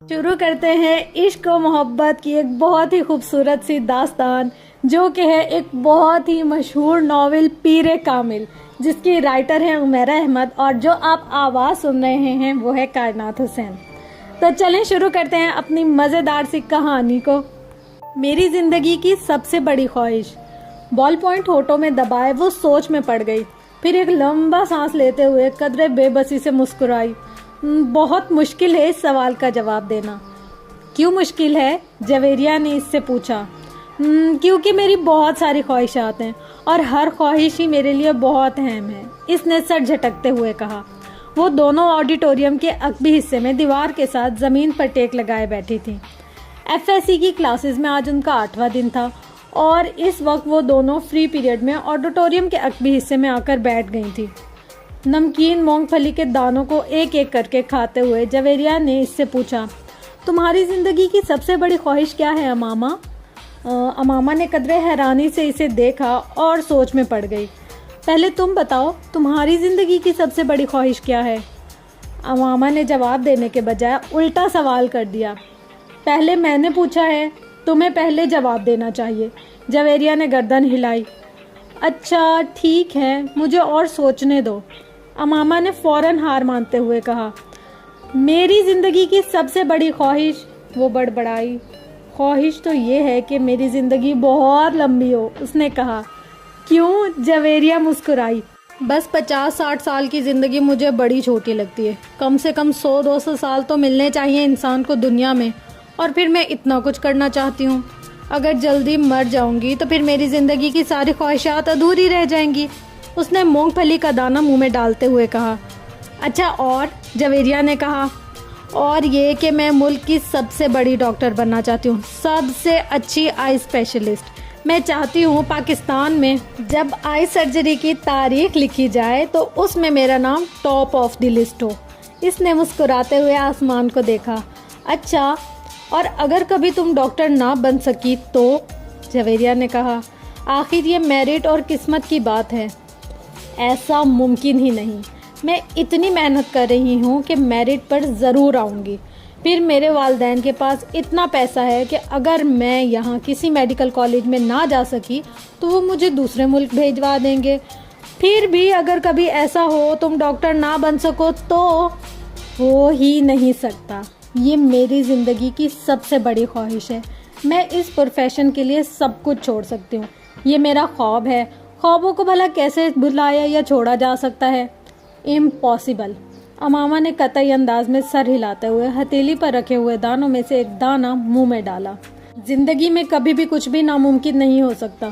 شروع کرتے ہیں عشق و محبت کی ایک بہت ہی خوبصورت سی داستان، جو کہ ہے ایک بہت ہی مشہور ناول پیر کامل، جس کی رائٹر ہے عمیرہ احمد، اور جو آپ آواز سن رہے ہیں وہ ہے کائنات حسین۔ تو چلیں شروع کرتے ہیں اپنی مزیدار سی کہانی کو۔ میری زندگی کی سب سے بڑی خواہش۔ بال پوائنٹ ہونٹوں میں دبائے وہ سوچ میں پڑ گئی، پھر ایک لمبا سانس لیتے ہوئے قدرے بے بسی سے مسکرائی۔ بہت مشکل ہے اس سوال کا جواب دینا۔ کیوں مشکل ہے؟ جویریہ نے اس سے پوچھا۔ کیونکہ میری بہت ساری خواہشات ہیں اور ہر خواہش ہی میرے لیے بہت اہم ہے، اس نے سر جھٹکتے ہوئے کہا۔ وہ دونوں آڈیٹوریم کے عقبی حصے میں دیوار کے ساتھ زمین پر ٹیک لگائے بیٹھی تھیں۔ ایف ایس سی کی کلاسز میں آج ان کا 8واں دن تھا اور اس وقت وہ دونوں فری پیریڈ میں آڈیٹوریم کے عقبی حصے میں آ کر بیٹھ گئی تھیں۔ نمکین مونگ پھلی کے دانوں کو ایک ایک کر کے کھاتے ہوئے جویریہ نے اس سے پوچھا، تمہاری زندگی کی سب سے بڑی خواہش کیا ہے اماما؟ اماما نے قدرے حیرانی سے اسے دیکھا اور سوچ میں پڑ گئی۔ پہلے تم بتاؤ، تمہاری زندگی کی سب سے بڑی خواہش کیا ہے؟ اماما نے جواب دینے کے بجائے الٹا سوال کر دیا۔ پہلے میں نے پوچھا ہے، تمہیں پہلے جواب دینا چاہیے۔ جویریہ نے گردن ہلائی۔ اچھا ٹھیک ہے، مجھے اور سوچنے دو، اماما نے فوراً ہار مانتے ہوئے کہا۔ میری زندگی کی سب سے بڑی خواہش، وہ بڑبڑائی۔ خواہش تو یہ ہے کہ میری زندگی بہت لمبی ہو، اس نے کہا۔ کیوں؟ جویریہ مسکرائی۔ بس 50-60 سال کی زندگی مجھے بڑی چھوٹی لگتی ہے، کم سے کم 100-200 سال تو ملنے چاہیے انسان کو دنیا میں، اور پھر میں اتنا کچھ کرنا چاہتی ہوں۔ اگر جلدی مر جاؤں گی تو پھر میری زندگی کی ساری خواہشات ادھوری رہ جائیں گی، اس نے مونگ پھلی کا دانہ منہ میں ڈالتے ہوئے کہا۔ اچھا اور؟ جویریہ نے کہا۔ اور یہ کہ میں ملک کی سب سے بڑی ڈاکٹر بننا چاہتی ہوں، سب سے اچھی آئی اسپیشلسٹ۔ میں چاہتی ہوں پاکستان میں جب آئی سرجری کی تاریخ لکھی جائے تو اس میں میرا نام ٹاپ آف دی لسٹ ہو۔ اس نے مسکراتے ہوئے آسمان کو دیکھا۔ اچھا اور اگر کبھی تم ڈاکٹر نہ بن سکی تو؟ جویریہ نے کہا۔ آخر یہ میرٹ اور قسمت کی بات ہے، ایسا ممکن ہی نہیں۔ میں اتنی محنت کر رہی ہوں کہ میرٹ پر ضرور آؤں گی۔ پھر میرے والدین کے پاس اتنا پیسہ ہے کہ اگر میں یہاں کسی میڈیکل کالج میں نہ جا سکی تو وہ مجھے دوسرے ملک بھیجوا دیں گے۔ پھر بھی اگر کبھی ایسا ہو تم ڈاکٹر نہ بن سکو تو؟ ہو ہی نہیں سکتا۔ یہ میری زندگی کی سب سے بڑی خواہش ہے۔ میں اس پروفیشن کے لیے سب کچھ چھوڑ سکتی ہوں، یہ میرا خواب ہے۔ خوابوں کو بھلا کیسے بھلایا یا چھوڑا جا سکتا ہے؟ امپاسبل، اماما نے قطعی انداز میں سر ہلاتے ہوئے ہتھیلی پر رکھے ہوئے دانوں میں سے ایک دانہ منہ میں ڈالا۔ زندگی میں کبھی بھی کچھ بھی ناممکن نہیں ہو سکتا،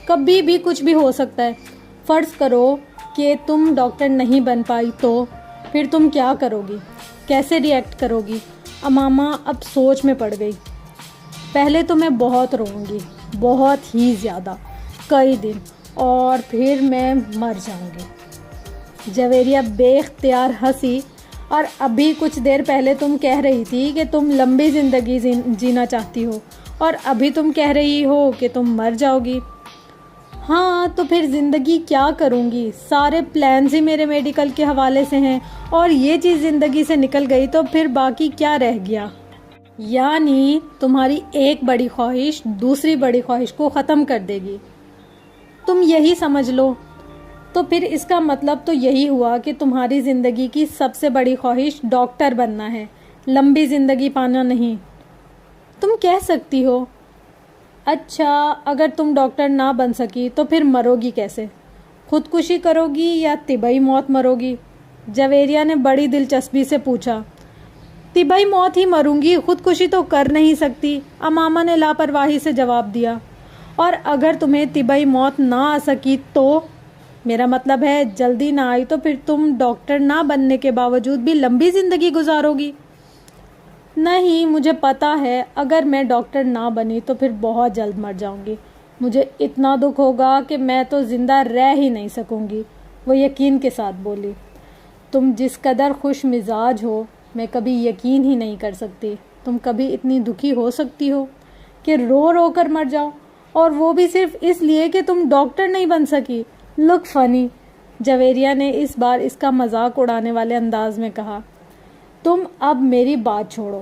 کبھی بھی کچھ بھی ہو سکتا ہے۔ فرض کرو کہ تم ڈاکٹر نہیں بن پائی تو پھر تم کیا کرو گی؟ کیسے ری ایکٹ کرو گی؟ اماما اب سوچ میں پڑ گئی۔ پہلے تو میں بہت روؤں گی، بہت ہی زیادہ، کئی دن، اور پھر میں مر جاؤں گی۔ جویریہ بے اختیار ہنسی۔ اور ابھی کچھ دیر پہلے تم کہہ رہی تھی کہ تم لمبی زندگی جینا چاہتی ہو، اور ابھی تم کہہ رہی ہو کہ تم مر جاؤ گی۔ ہاں تو پھر زندگی کیا کروں گی؟ سارے پلانز ہی میرے میڈیکل کے حوالے سے ہیں، اور یہ چیز زندگی سے نکل گئی تو پھر باقی کیا رہ گیا؟ یعنی تمہاری ایک بڑی خواہش دوسری بڑی خواہش کو ختم کر دے گی، تم یہی سمجھ لو۔ تو پھر اس کا مطلب تو یہی ہوا کہ تمہاری زندگی کی سب سے بڑی خواہش ڈاکٹر بننا ہے، لمبی زندگی پانا نہیں۔ تم کہہ سکتی ہو۔ اچھا اگر تم ڈاکٹر نہ بن سکی تو پھر مرو گی کیسے؟ خودکشی کرو گی یا طبی موت مرو گی؟ جویریہ نے بڑی دلچسپی سے پوچھا۔ طبی موت ہی مروں گی، خودکشی تو کر نہیں سکتی، اماما نے لاپرواہی سے جواب دیا۔ اور اگر تمہیں طبی موت نہ آ سکی تو؟ میرا مطلب ہے جلدی نہ آئی تو پھر تم ڈاکٹر نہ بننے کے باوجود بھی لمبی زندگی گزارو گی؟ نہیں، مجھے پتا ہے اگر میں ڈاکٹر نہ بنی تو پھر بہت جلد مر جاؤں گی، مجھے اتنا دکھ ہوگا کہ میں تو زندہ رہ ہی نہیں سکوں گی، وہ یقین کے ساتھ بولی۔ تم جس قدر خوش مزاج ہو میں کبھی یقین ہی نہیں کر سکتی، تم کبھی اتنی دکھی ہو سکتی ہو کہ رو رو کر مر جاؤ، اور وہ بھی صرف اس لیے کہ تم ڈاکٹر نہیں بن سکی۔ لک فنی، جویریہ نے اس بار اس کا مذاق اڑانے والے انداز میں کہا۔ تم اب میری بات چھوڑو،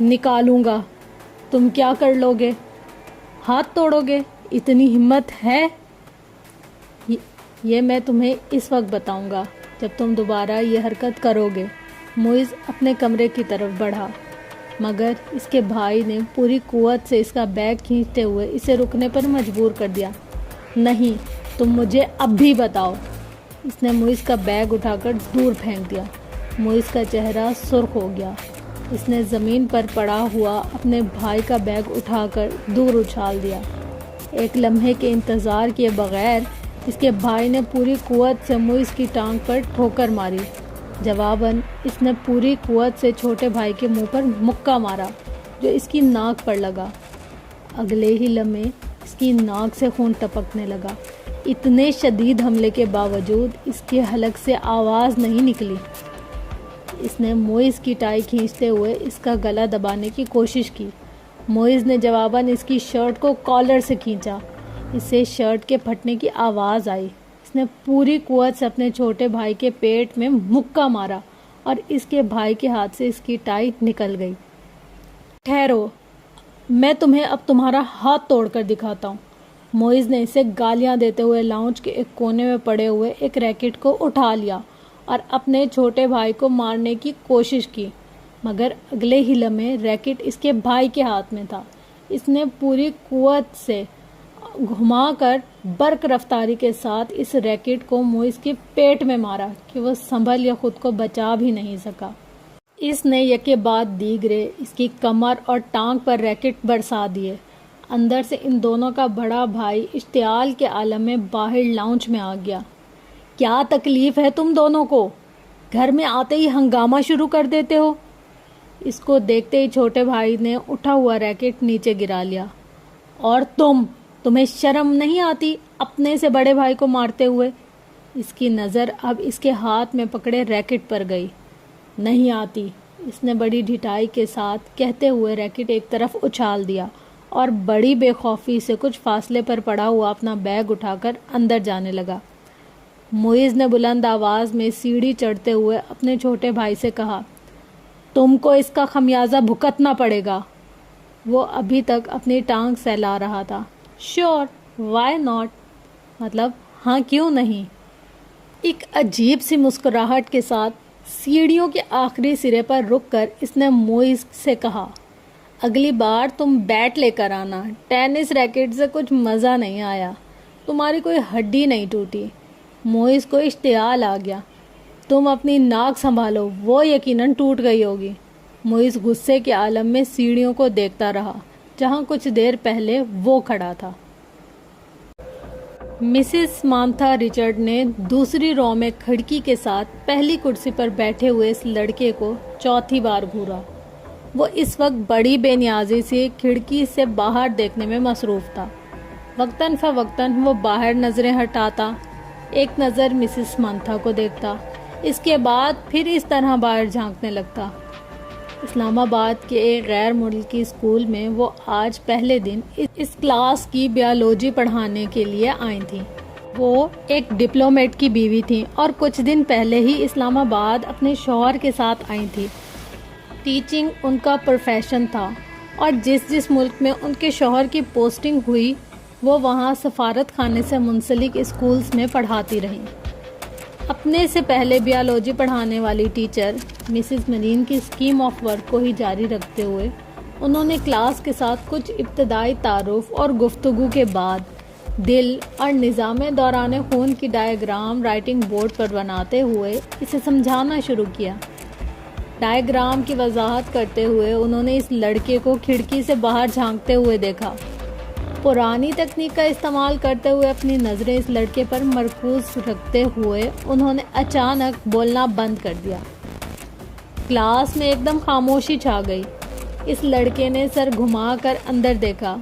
نکالوں گا. تم کیا کر لو گے؟ ہاتھ توڑو گے؟ اتنی ہمت ہے؟ یہ میں تمہیں اس وقت بتاؤں گا جب تم دوبارہ یہ حرکت کرو گے. معیز اپنے کمرے کی طرف بڑھا، مگر اس کے بھائی نے پوری قوت سے اس کا بیگ کھینچتے ہوئے اسے رکنے پر مجبور کر دیا. نہیں، تم مجھے اب بھی بتاؤ. اس نے معیز کا بیگ اٹھا کر دور پھینک دیا. معیز کا چہرہ سرخ ہو گیا. اس نے زمین پر پڑا ہوا اپنے بھائی کا بیگ اٹھا کر دور اچھال دیا. ایک لمحے کے انتظار کیے بغیر اس کے بھائی نے پوری قوت سے معیز کی ٹانگ پر ٹھوکر ماری. جواباً اس نے پوری قوت سے چھوٹے بھائی کے منہ پر مکہ مارا جو اس کی ناک پر لگا. اگلے ہی لمحے اس کی ناک سے خون ٹپکنے لگا. اتنے شدید حملے کے باوجود اس کے حلق سے آواز نہیں نکلی. اس نے معیز کی ٹائی کھینچتے ہوئے اس کا گلا دبانے کی کوشش کی. معیز نے جواباً اس کی شرٹ کو کالر سے کھینچا. اس سے شرٹ کے پھٹنے کی آواز آئی. اس نے پوری قوت سے اپنے چھوٹے بھائی کے پیٹ میں مکہ مارا اور اس کے بھائی کے ہاتھ سے اس کی ٹائی نکل گئی. ٹھہرو، میں تمہیں اب تمہارا ہاتھ توڑ کر دکھاتا ہوں. معیز نے اسے گالیاں دیتے ہوئے لاؤنج کے ایک کونے میں پڑے ہوئے ایک ریکٹ کو اٹھا لیا اور اپنے چھوٹے بھائی کو مارنے کی کوشش کی، مگر اگلے ہی لمحے ریکٹ اس کے بھائی کے ہاتھ میں تھا. اس نے پوری قوت سے گھما کر برق رفتاری کے ساتھ اس ریکٹ کو معیز کے پیٹ میں مارا کہ وہ سنبھل یا خود کو بچا بھی نہیں سکا. اس نے یکے بعد دیگرے اس کی کمر اور ٹانگ پر ریکٹ برسا دیے. اندر سے ان دونوں کا بڑا بھائی اشتعال کے عالم میں باہر لاؤنج میں آ گیا. کیا تکلیف ہے تم دونوں کو؟ گھر میں آتے ہی ہنگامہ شروع کر دیتے ہو. اس کو دیکھتے ہی چھوٹے بھائی نے اٹھا ہوا ریکٹ نیچے گرا لیا. اور تمہیں شرم نہیں آتی اپنے سے بڑے بھائی کو مارتے ہوئے؟ اس کی نظر اب اس کے ہاتھ میں پکڑے ریکٹ پر گئی. نہیں آتی، اس نے بڑی ڈھٹائی کے ساتھ کہتے ہوئے ریکٹ ایک طرف اچھال دیا اور بڑی بے خوفی سے کچھ فاصلے پر پڑا ہوا اپنا بیگ اٹھا کر اندر جانے لگا. معیز نے بلند آواز میں سیڑھی چڑھتے ہوئے اپنے چھوٹے بھائی سے کہا، تم کو اس کا خمیازہ بھگتنا پڑے گا. وہ ابھی تک اپنی ٹانگ سہلا رہا تھا. شیور، وائی ناٹ، مطلب ہاں کیوں نہیں. ایک عجیب سی مسکراہٹ کے ساتھ سیڑھیوں کے آخری سرے پر رک کر اس نے معیز سے کہا، اگلی بار تم بیٹ لے کر آنا. ٹینس ریکٹ سے کچھ مزہ نہیں آیا. تمہاری کوئی ہڈی نہیں ٹوٹی. معیز کو اشتعال آ گیا. تم اپنی ناک سنبھالو، وہ یقیناً ٹوٹ گئی ہوگی. معیز غصے کے عالم میں سیڑھیوں کو دیکھتا رہا جہاں کچھ دیر پہلے وہ کھڑا تھا. مسز سمانتھا رچرڈ نے دوسری رو میں کھڑکی کے ساتھ پہلی کرسی پر بیٹھے ہوئے اس لڑکے کو چوتھی بار گھورا. وہ اس وقت بڑی بے نیازی سے کھڑکی سے باہر دیکھنے میں مصروف تھا. وقتاً فوقتاً وہ باہر نظریں ہٹاتا، ایک نظر مسز سمانتھا کو دیکھتا، اس کے بعد پھر اس طرح باہر جھانکنے لگتا. اسلام آباد کے ایک غیر ملکی اسکول میں وہ آج پہلے دن اس کلاس کی بیالوجی پڑھانے کے لیے آئی تھیں. وہ ایک ڈپلومیٹ کی بیوی تھیں اور کچھ دن پہلے ہی اسلام آباد اپنے شوہر کے ساتھ آئی تھیں. ٹیچنگ ان کا پروفیشن تھا اور جس ملک میں ان کے شوہر کی پوسٹنگ ہوئی وہ وہاں سفارت خانے سے منسلک اسکولز میں پڑھاتی رہیں. اپنے سے پہلے بیالوجی پڑھانے والی ٹیچر مسز مرین کی اسکیم آف ورک کو ہی جاری رکھتے ہوئے انہوں نے کلاس کے ساتھ کچھ ابتدائی تعارف اور گفتگو کے بعد دل اور نظام دوران خون کی ڈائیگرام رائٹنگ بورڈ پر بناتے ہوئے اسے سمجھانا شروع کیا. ڈائیگرام کی وضاحت کرتے ہوئے انہوں نے اس لڑکے کو کھڑکی سے باہر جھانکتے ہوئے دیکھا. پرانی تکنیک کا استعمال کرتے ہوئے اپنی نظریں اس لڑکے پر مرکوز رکھتے ہوئے انہوں نے اچانک بولنا بند کر دیا. کلاس میں ایک دم خاموشی چھا گئی. اس لڑکے نے سر گھما کر اندر دیکھا.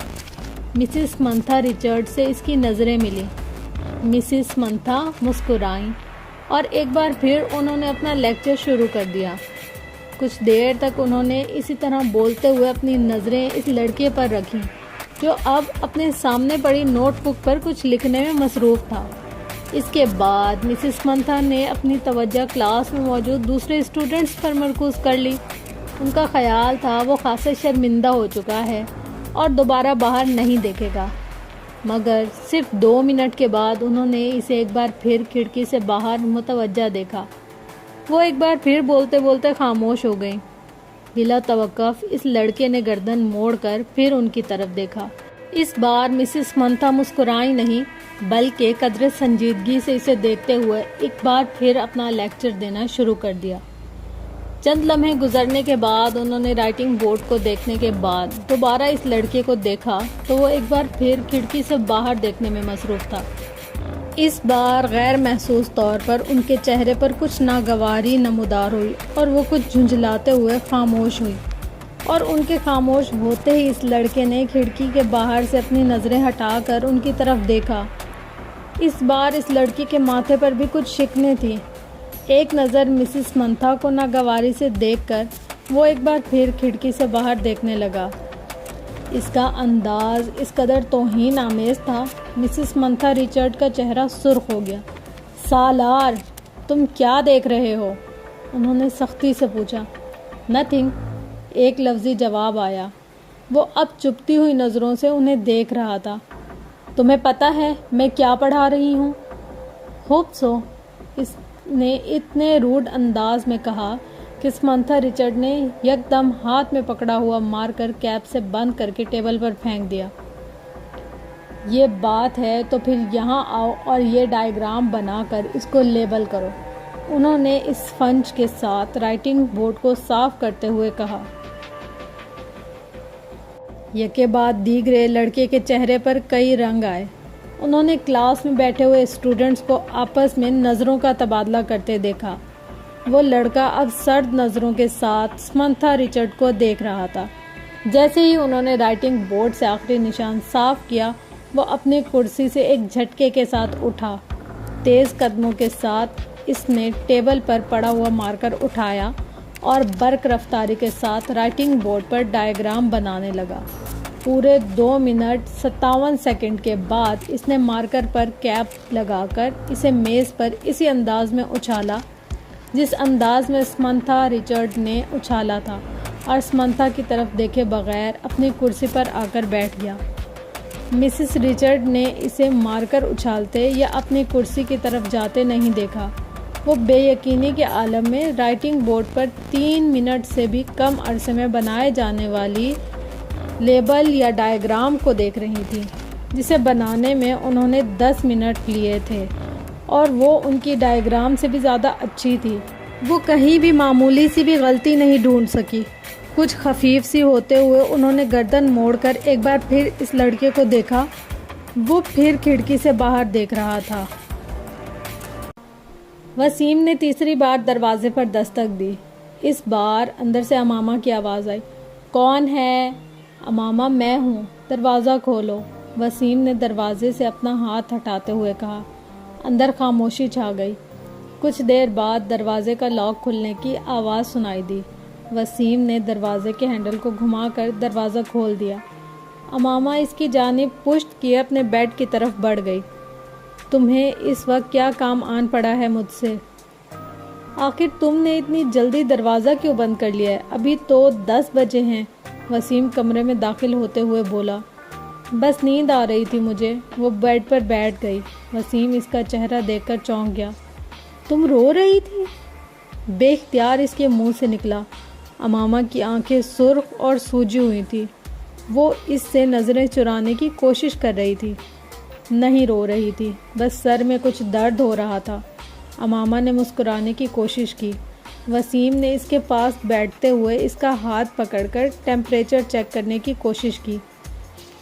مسز سمانتھا رچرڈ سے اس کی نظریں ملی. مسز سمانتھا مسکرائیں اور ایک بار پھر انہوں نے اپنا لیکچر شروع کر دیا. کچھ دیر تک انہوں نے اسی طرح بولتے ہوئے اپنی نظریں اس لڑکے پر رکھیں جو اب اپنے سامنے پڑی نوٹ بک پر کچھ لکھنے میں مصروف تھا. اس کے بعد مسز سمانتھا نے اپنی توجہ کلاس میں موجود دوسرے اسٹوڈنٹس پر مرکوز کر لی. ان کا خیال تھا وہ خاصا شرمندہ ہو چکا ہے اور دوبارہ باہر نہیں دیکھے گا، مگر صرف 2 منٹ کے بعد انہوں نے اسے ایک بار پھر کھڑکی سے باہر متوجہ دیکھا۔ وہ ایک بار پھر بولتے بولتے خاموش ہو گئیں۔ بلا توقف اس لڑکے نے گردن موڑ کر پھر ان کی طرف دیکھا۔ اس بار مسز سمنتھا مسکرائی نہیں بلکہ قدر سنجیدگی سے اسے دیکھتے ہوئے ایک بار پھر اپنا لیکچر دینا شروع کر دیا۔ چند لمحے گزرنے کے بعد انہوں نے رائٹنگ بورڈ کو دیکھنے کے بعد دوبارہ اس لڑکے کو دیکھا تو وہ ایک بار پھر کھڑکی سے باہر دیکھنے میں مصروف تھا۔ اس بار غیر محسوس طور پر ان کے چہرے پر کچھ ناگواری نمودار ہوئی اور وہ کچھ جھنجھلاتے ہوئے خاموش ہوئی، اور ان کے خاموش ہوتے ہی اس لڑکے نے کھڑکی کے باہر سے اپنی نظریں ہٹا کر ان کی طرف دیکھا۔ اس بار اس لڑکی کے ماتھے پر بھی کچھ شکنیں تھیں۔ ایک نظر مسز سمنتھا کو ناگواری سے دیکھ کر وہ ایک بار پھر کھڑکی سے باہر دیکھنے لگا۔ اس کا انداز اس قدر توہین آمیز تھا، مسز سمنتھا ریچرڈ کا چہرہ سرخ ہو گیا۔ سالار، تم کیا دیکھ رہے ہو؟ انہوں نے سختی سے پوچھا۔ نتھنگ، ایک لفظی جواب آیا۔ وہ اب چپتی ہوئی نظروں سے انہیں دیکھ رہا تھا۔ تمہیں پتہ ہے میں کیا پڑھا رہی ہوں؟ ہوپ سو، اس نے اتنے روڈ انداز میں کہا کہ سمنتھا ریچرڈ نے یکدم ہاتھ میں پکڑا ہوا مار کر کیپ سے بند کر کے ٹیبل پر پھینک دیا۔ یہ بات ہے تو پھر یہاں آؤ اور یہ ڈائیگرام بنا کر اس کو لیبل کرو، انہوں نے اس فنچ کے ساتھ رائٹنگ بورڈ کو صاف کرتے ہوئے کہا۔ یکے بعد دیگرے لڑکے کے چہرے پر کئی رنگ آئے۔ انہوں نے کلاس میں بیٹھے ہوئے اسٹوڈنٹس کو آپس میں نظروں کا تبادلہ کرتے دیکھا۔ وہ لڑکا اب سرد نظروں کے ساتھ سمنتھا ریچرڈ کو دیکھ رہا تھا۔ جیسے ہی انہوں نے رائٹنگ بورڈ سے آخری نشان صاف کیا، وہ اپنی کرسی سے ایک جھٹکے کے ساتھ اٹھا۔ تیز قدموں کے ساتھ اس نے ٹیبل پر پڑا ہوا مارکر اٹھایا اور برق رفتاری کے ساتھ رائٹنگ بورڈ پر ڈائیگرام بنانے لگا۔ پورے 2 منٹ 57 سیکنڈ کے بعد اس نے مارکر پر کیپ لگا کر اسے میز پر اسی انداز میں اچھالا جس انداز میں سمنتھا ریچرڈ نے اچھالا تھا، اور سمنتھا کی طرف دیکھے بغیر اپنی کرسی پر آ کر بیٹھ گیا۔ مسز ریچرڈ نے اسے مارکر اچھالتے یا اپنی کرسی کی طرف جاتے نہیں دیکھا۔ وہ بے یقینی کے عالم میں رائٹنگ بورڈ پر 3 منٹ سے بھی کم عرصے میں بنائے جانے والی لیبل یا ڈائیگرام کو دیکھ رہی تھی، جسے بنانے میں انہوں نے 10 منٹ لیے تھے، اور وہ ان کی ڈائیگرام سے بھی زیادہ اچھی تھی۔ وہ کہیں بھی معمولی سی بھی غلطی نہیں ڈھونڈ سکی۔ کچھ خفیف سی ہوتے ہوئے انہوں نے گردن موڑ کر ایک بار پھر اس لڑکے کو دیکھا۔ وہ پھر کھڑکی سے باہر دیکھ رہا تھا۔ وسیم نے تیسری بار دروازے پر دستک دی۔ اس بار اندر سے امامہ کی آواز آئی۔ کون ہے؟ امامہ، میں ہوں، دروازہ کھولو، وسیم نے دروازے سے اپنا ہاتھ ہٹاتے ہوئے کہا۔ اندر خاموشی چھا گئی۔ کچھ دیر بعد دروازے کا لاک کھلنے کی آواز سنائی دی۔ وسیم نے دروازے کے ہینڈل کو گھما کر دروازہ کھول دیا۔ امامہ اس کی جانب پشت کیے اپنے بیڈ کی طرف بڑھ گئی۔ تمہیں اس وقت کیا کام آن پڑا ہے مجھ سے؟ آخر تم نے اتنی جلدی دروازہ کیوں بند کر لیا ہے؟ ابھی تو 10 بجے ہیں، وسیم کمرے میں داخل ہوتے ہوئے بولا۔ بس نیند آ رہی تھی مجھے، وہ بیڈ پر بیٹھ گئی۔ وسیم اس کا چہرہ دیکھ کر چونک گیا۔ تم رو رہی تھی؟ بے اختیار اس کے منہ سے نکلا۔ امامہ کی آنکھیں سرخ اور سوجی ہوئی تھی۔ وہ اس سے نظریں چرانے کی کوشش کر رہی تھی۔ نہیں رو رہی تھی، بس سر میں کچھ درد ہو رہا تھا۔ امامہ نے مسکرانے کی کوشش کی۔ وسیم نے اس کے پاس بیٹھتے ہوئے اس کا ہاتھ پکڑ کر ٹیمپریچر چیک کرنے کی کوشش کی۔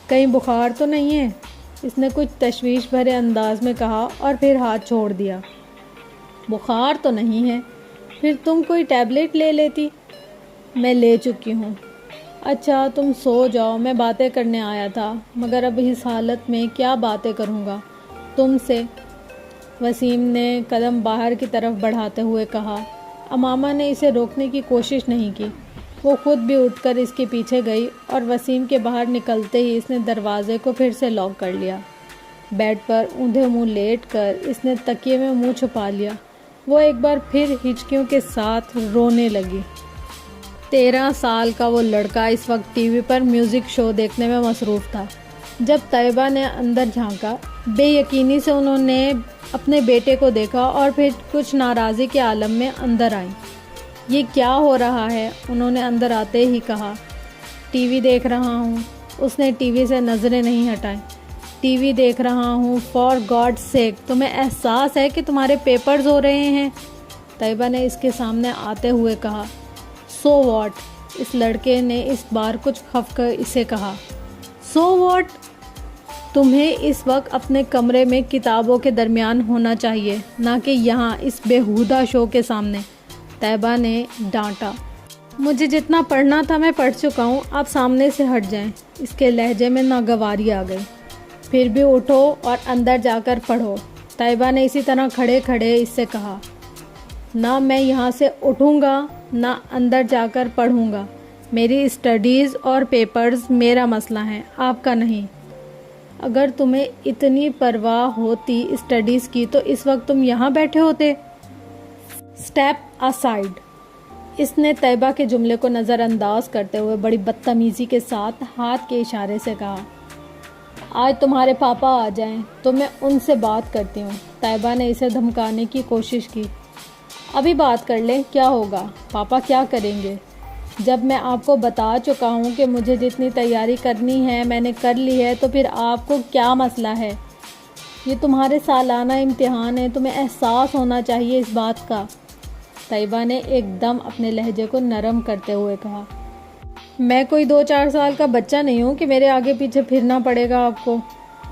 کہیں بخار تو نہیں ہے؟ اس نے کچھ تشویش بھرے انداز میں کہا اور پھر ہاتھ چھوڑ دیا۔ بخار تو نہیں ہے، پھر تم کوئی ٹیبلٹ لے لیتی۔ میں لے چکی ہوں۔ اچھا تم سو جاؤ، میں باتیں کرنے آیا تھا، مگر اب اس حالت میں کیا باتیں کروں گا تم سے، وسیم نے قدم باہر کی طرف بڑھاتے ہوئے کہا۔ امامہ نے اسے روکنے کی کوشش نہیں کی۔ وہ خود بھی اٹھ کر اس کے پیچھے گئی اور وسیم کے باہر نکلتے ہی اس نے دروازے کو پھر سے لاک کر لیا۔ بیڈ پر اوندھے منہ لیٹ کر اس نے تکیے میں منہ چھپا لیا۔ وہ ایک بار پھر ہچکیوں کے ساتھ رونے لگی۔ 13 سال کا وہ لڑکا اس وقت ٹی وی پر میوزک شو دیکھنے میں مصروف تھا۔ جب طیبہ نے اندر جھانکا، بے یقینی سے انہوں نے اپنے بیٹے کو دیکھا اور پھر کچھ ناراضی کے عالم میں اندر آئیں۔ یہ کیا ہو رہا ہے؟ انہوں نے اندر آتے ہی کہا۔ ٹی وی دیکھ رہا ہوں۔ اس نے ٹی وی سے نظریں نہیں ہٹائیں۔ ٹی وی دیکھ رہا ہوں، فار گاڈ سیک، تمہیں احساس ہے کہ تمہارے پیپرز ہو رہے ہیں؟ طیبہ نے اس کے سامنے آتے ہوئے کہا۔ So what? اس لڑکے نے اس بار کچھ خف کر اسے کہا۔ So what? تمہیں اس وقت اپنے کمرے میں کتابوں کے درمیان ہونا چاہیے، نہ کہ یہاں اس بیہودہ شو کے سامنے، طیبہ نے ڈانٹا۔ مجھے جتنا پڑھنا تھا میں پڑھ چکا ہوں، آپ سامنے سے ہٹ جائیں۔ اس کے لہجے میں ناگواری آ گئی۔ پھر بھی اٹھو اور اندر جا کر پڑھو، طیبہ نے اسی طرح کھڑے کھڑے اس سے کہا۔ نہ میں یہاں سے اٹھوں گا نہ اندر جا کر پڑھوں گا۔ میری اسٹڈیز اور پیپرز میرا مسئلہ ہیں، آپ کا نہیں۔ اگر تمہیں اتنی پرواہ ہوتی اسٹڈیز کی تو اس وقت تم یہاں بیٹھے ہوتے۔ اسٹیپ اسائیڈ، اس نے طیبہ کے جملے کو نظر انداز کرتے ہوئے بڑی بدتمیزی کے ساتھ ہاتھ کے اشارے سے کہا۔ آج تمہارے پاپا آ جائیں تو میں ان سے بات کرتی ہوں۔ طیبہ نے اسے دھمکانے کی کوشش کی۔ ابھی بات کر لیں، کیا ہوگا؟ پاپا کیا کریں گے؟ جب میں آپ کو بتا چکا ہوں کہ مجھے جتنی تیاری کرنی ہے میں نے کر لی ہے، تو پھر آپ کو کیا مسئلہ ہے؟ یہ تمہارے سالانہ امتحان ہے، تمہیں احساس ہونا چاہیے اس بات کا۔ طیبہ نے ایک دم اپنے لہجے کو نرم کرتے ہوئے کہا۔ میں کوئی 2-4 سال کا بچہ نہیں ہوں کہ میرے آگے پیچھے پھرنا پڑے گا آپ کو۔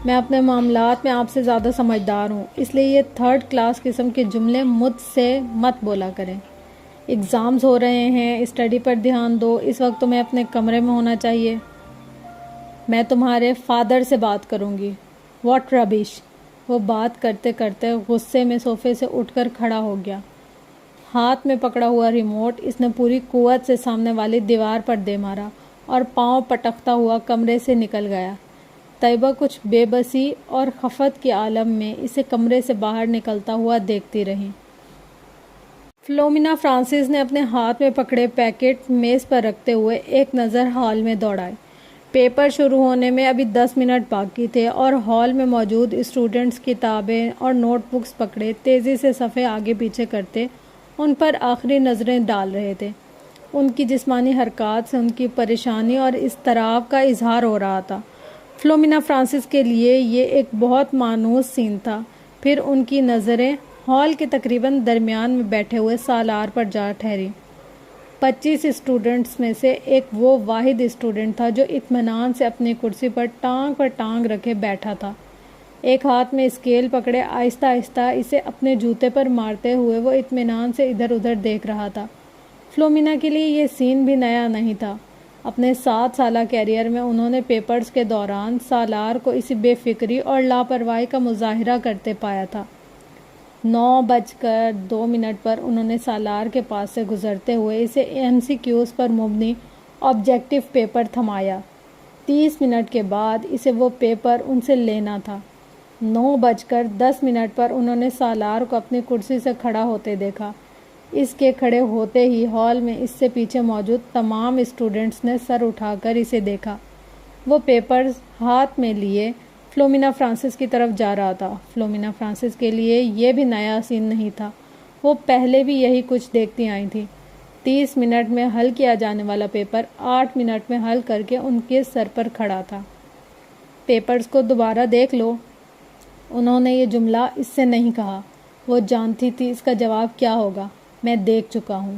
میں اپنے معاملات میں آپ سے زیادہ سمجھدار ہوں، اس لیے یہ 3rd کلاس قسم کے جملے مجھ سے مت بولا کریں۔ ایگزامز ہو رہے ہیں، اسٹڈی پر دھیان دو، اس وقت تمہیں اپنے کمرے میں ہونا چاہیے۔ میں تمہارے فادر سے بات کروں گی۔ واٹ ربش! وہ بات کرتے کرتے غصے میں صوفے سے اٹھ کر کھڑا ہو گیا۔ ہاتھ میں پکڑا ہوا ریموٹ اس نے پوری قوت سے سامنے والی دیوار پر دے مارا اور پاؤں پٹکتا ہوا کمرے سے نکل گیا۔ طیبہ کچھ بے بسی اور خفت کے عالم میں اسے کمرے سے باہر نکلتا ہوا دیکھتی رہی۔ فلومینا فرانسس نے اپنے ہاتھ میں پکڑے پیکٹ میز پر رکھتے ہوئے ایک نظر ہال میں دوڑائی۔ پیپر شروع ہونے میں ابھی 10 منٹ باقی تھے اور ہال میں موجود اسٹوڈنٹس کتابیں اور نوٹ بکس پکڑے تیزی سے صفحے آگے پیچھے کرتے ان پر آخری نظریں ڈال رہے تھے۔ ان کی جسمانی حرکات سے ان کی پریشانی اور اضطراب کا اظہار ہو رہا تھا۔ فلومینا فرانسس کے لیے یہ ایک بہت مانوس سین تھا۔ پھر ان کی نظریں ہال کے تقریباً درمیان میں بیٹھے ہوئے سالار پر جا ٹھہری۔ 25 اسٹوڈنٹس میں سے ایک وہ واحد اسٹوڈنٹ تھا جو اطمینان سے اپنی کرسی پر ٹانگ رکھے بیٹھا تھا۔ ایک ہاتھ میں اسکیل پکڑے آہستہ آہستہ اسے اپنے جوتے پر مارتے ہوئے وہ اطمینان سے ادھر ادھر دیکھ رہا تھا۔ فلومینا کے لیے یہ سین بھی نیا نہیں تھا۔ اپنے 7 سالہ کیریئر میں انہوں نے پیپرز کے دوران سالار کو اسی بے فکری اور لاپرواہی کا مظاہرہ کرتے پایا تھا۔ 9:02 پر انہوں نے سالار کے پاس سے گزرتے ہوئے اسے MCQs پر مبنی آبجیکٹیو پیپر تھمایا۔ 30 منٹ کے بعد اسے وہ پیپر ان سے لینا تھا۔ 9:10 پر انہوں نے سالار کو اپنی کرسی سے کھڑا ہوتے دیکھا۔ اس کے کھڑے ہوتے ہی ہال میں اس سے پیچھے موجود تمام اسٹوڈنٹس نے سر اٹھا کر اسے دیکھا۔ وہ پیپرز ہاتھ میں لیے فلومینا فرانسس کی طرف جا رہا تھا۔ فلومینا فرانسس کے لیے یہ بھی نیا سین نہیں تھا، وہ پہلے بھی یہی کچھ دیکھتی آئی تھی۔ 30 منٹ میں حل کیا جانے والا پیپر 8 منٹ میں حل کر کے ان کے سر پر کھڑا تھا۔ پیپرز کو دوبارہ دیکھ لو۔ انہوں نے یہ جملہ اس سے نہیں کہا۔ وہ جانتی تھی اس کا جواب کیا ہوگا۔ میں دیکھ چکا ہوں۔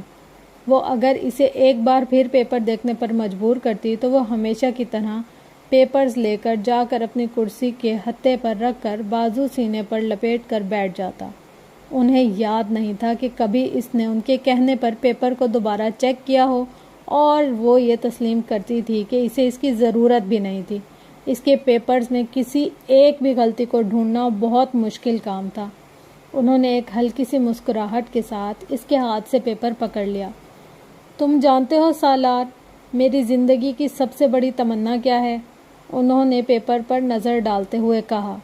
وہ اگر اسے ایک بار پھر پیپر دیکھنے پر مجبور کرتی تو وہ ہمیشہ کی طرح پیپرز لے کر جا کر اپنی کرسی کے ہتھے پر رکھ کر بازو سینے پر لپیٹ کر بیٹھ جاتا۔ انہیں یاد نہیں تھا کہ کبھی اس نے ان کے کہنے پر پیپر کو دوبارہ چیک کیا ہو، اور وہ یہ تسلیم کرتی تھی کہ اسے اس کی ضرورت بھی نہیں تھی۔ اس کے پیپرز میں کسی ایک بھی غلطی کو ڈھونڈنا بہت مشکل کام تھا۔ انہوں نے ایک ہلکی سی مسکراہٹ کے ساتھ اس کے ہاتھ سے پیپر پکڑ لیا۔ تم جانتے ہو سالار، میری زندگی کی سب سے بڑی تمنا کیا ہے؟ انہوں نے پیپر پر نظر ڈالتے ہوئے کہا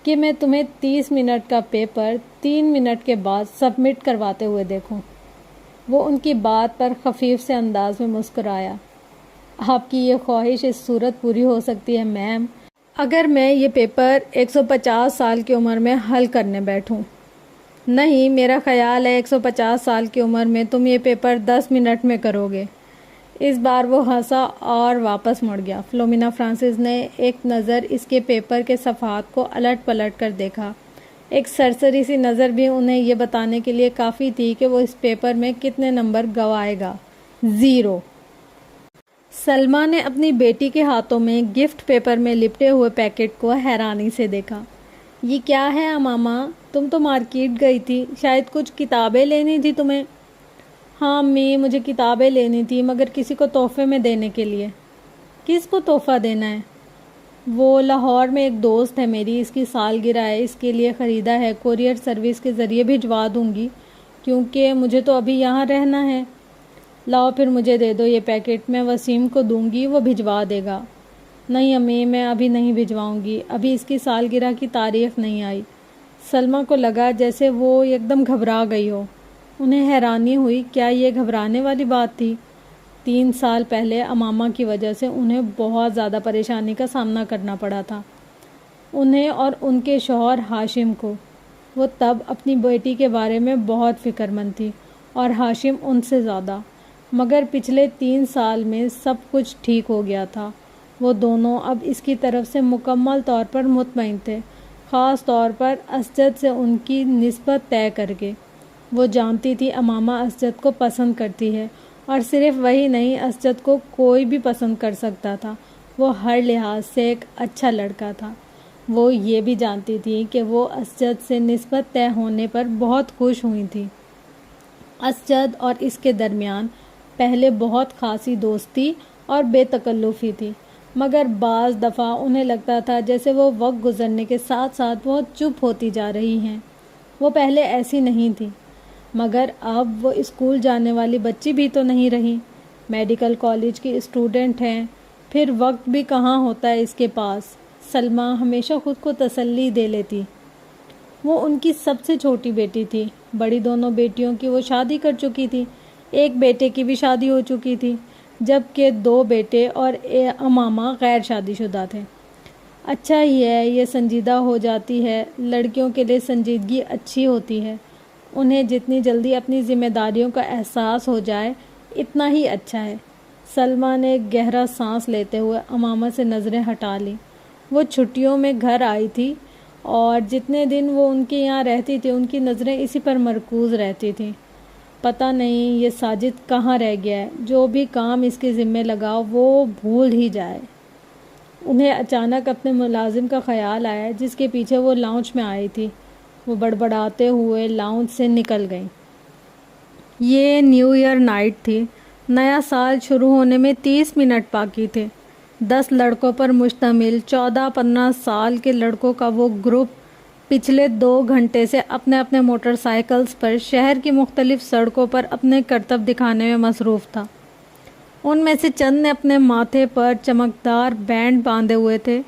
کہ میں تمہیں 30 منٹ کا پیپر 3 منٹ کے بعد سبمٹ کرواتے ہوئے دیکھوں۔ وہ ان کی بات پر خفیف سے انداز میں مسکرایا۔ آپ کی یہ خواہش اس صورت پوری ہو سکتی ہے میم، اگر میں یہ پیپر 150 سال کی عمر میں حل کرنے بیٹھوں۔ نہیں، میرا خیال ہے 150 سال کی عمر میں تم یہ پیپر 10 منٹ میں کرو گے۔ اس بار وہ ہنسا اور واپس مڑ گیا۔ فلومینا فرانسس نے ایک نظر اس کے پیپر کے صفحات کو الٹ پلٹ کر دیکھا۔ ایک سرسری سی نظر بھی انہیں یہ بتانے کے لیے کافی تھی کہ وہ اس پیپر میں کتنے نمبر گنوائے گا۔ 0۔ سلمیٰ نے اپنی بیٹی کے ہاتھوں میں گفٹ پیپر میں لپٹے ہوئے پیکٹ کو حیرانی سے دیکھا۔ یہ کیا ہے اماما؟ تم تو مارکیٹ گئی تھی، شاید کچھ کتابیں لینی تھی تمہیں۔ ہاں امی، مجھے کتابیں لینی تھی، مگر کسی کو تحفے میں دینے کے لیے۔ کس کو تحفہ دینا ہے؟ وہ لاہور میں ایک دوست ہے میری، اس کی سالگرہ ہے، اس کے لیے خریدا ہے، کوریئر سروس کے ذریعے بھجوا دوں گی کیونکہ مجھے تو ابھی یہاں رہنا ہے۔ لاؤ پھر مجھے دے دو یہ پیکٹ، میں وسیم کو دوں گی، وہ بھجوا دے گا۔ نہیں امی، میں ابھی نہیں بھجواؤں گی، ابھی اس کی سالگرہ کی تاریخ نہیں آئی۔ سلمیٰ کو لگا جیسے وہ ایک دم گھبرا گئی ہو۔ انہیں حیرانی ہوئی، کیا یہ گھبرانے والی بات تھی؟ 3 سال پہلے امامہ کی وجہ سے انہیں بہت زیادہ پریشانی کا سامنا کرنا پڑا تھا، انہیں اور ان کے شوہر ہاشم کو۔ وہ تب اپنی بیٹی کے بارے میں بہت فکر مند تھی اور ہاشم ان سے زیادہ، مگر پچھلے 3 سال میں سب کچھ ٹھیک ہو گیا تھا۔ وہ دونوں اب اس کی طرف سے مکمل طور پر مطمئن تھے، خاص طور پر اسجد سے ان کی نسبت طے کر کے۔ وہ جانتی تھی امامہ اسجد کو پسند کرتی ہے، اور صرف وہی نہیں، اسجد کو کوئی بھی پسند کر سکتا تھا، وہ ہر لحاظ سے ایک اچھا لڑکا تھا۔ وہ یہ بھی جانتی تھی کہ وہ اسجد سے نسبت طے ہونے پر بہت خوش ہوئی تھی۔ اسجد اور اس کے درمیان پہلے بہت خاصی دوستی اور بے تکلفی تھی، مگر بعض دفعہ انہیں لگتا تھا جیسے وہ وقت گزرنے کے ساتھ ساتھ بہت چپ ہوتی جا رہی ہیں۔ وہ پہلے ایسی نہیں تھی، مگر اب وہ اسکول جانے والی بچی بھی تو نہیں رہی، میڈیکل کالج کی اسٹوڈنٹ ہیں، پھر وقت بھی کہاں ہوتا ہے اس کے پاس۔ سلمیٰ ہمیشہ خود کو تسلی دے لیتی، وہ ان کی سب سے چھوٹی بیٹی تھی، بڑی دونوں بیٹیوں کی وہ شادی کر چکی تھی، ایک بیٹے کی بھی شادی ہو چکی تھی، جبکہ 2 بیٹے اور امامہ غیر شادی شدہ تھے۔ اچھا ہی ہے، یہ سنجیدہ ہو جاتی ہے، لڑکیوں کے لیے سنجیدگی اچھی ہوتی ہے، انہیں جتنی جلدی اپنی ذمہ داریوں کا احساس ہو جائے اتنا ہی اچھا ہے۔ سلمیٰ نے ایک گہرا سانس لیتے ہوئے امامہ سے نظریں ہٹا لیں۔ وہ چھٹیوں میں گھر آئی تھی اور جتنے دن وہ ان کے یہاں رہتی تھی ان کی نظریں اسی پر مرکوز رہتی تھیں۔ پتہ نہیں یہ ساجد کہاں رہ گیا ہے، جو بھی کام اس کے ذمہ لگا وہ بھول ہی جائے۔ انہیں اچانک اپنے ملازم کا خیال آیا جس کے پیچھے وہ لاؤنج میں آئی تھی۔ وہ بڑبڑاتے ہوئے لاؤنج سے نکل گئیں۔ یہ نیو ایئر نائٹ تھی، نیا سال شروع ہونے میں 30 منٹ باقی تھے۔ 10 لڑکوں پر مشتمل 14-15 سال کے لڑکوں کا وہ گروپ پچھلے 2 گھنٹے سے اپنے اپنے موٹر سائیکلز پر شہر کی مختلف سڑکوں پر اپنے کرتب دکھانے میں مصروف تھا۔ ان میں سے چند نے اپنے ماتھے پر چمکدار بینڈ باندھے ہوئے تھے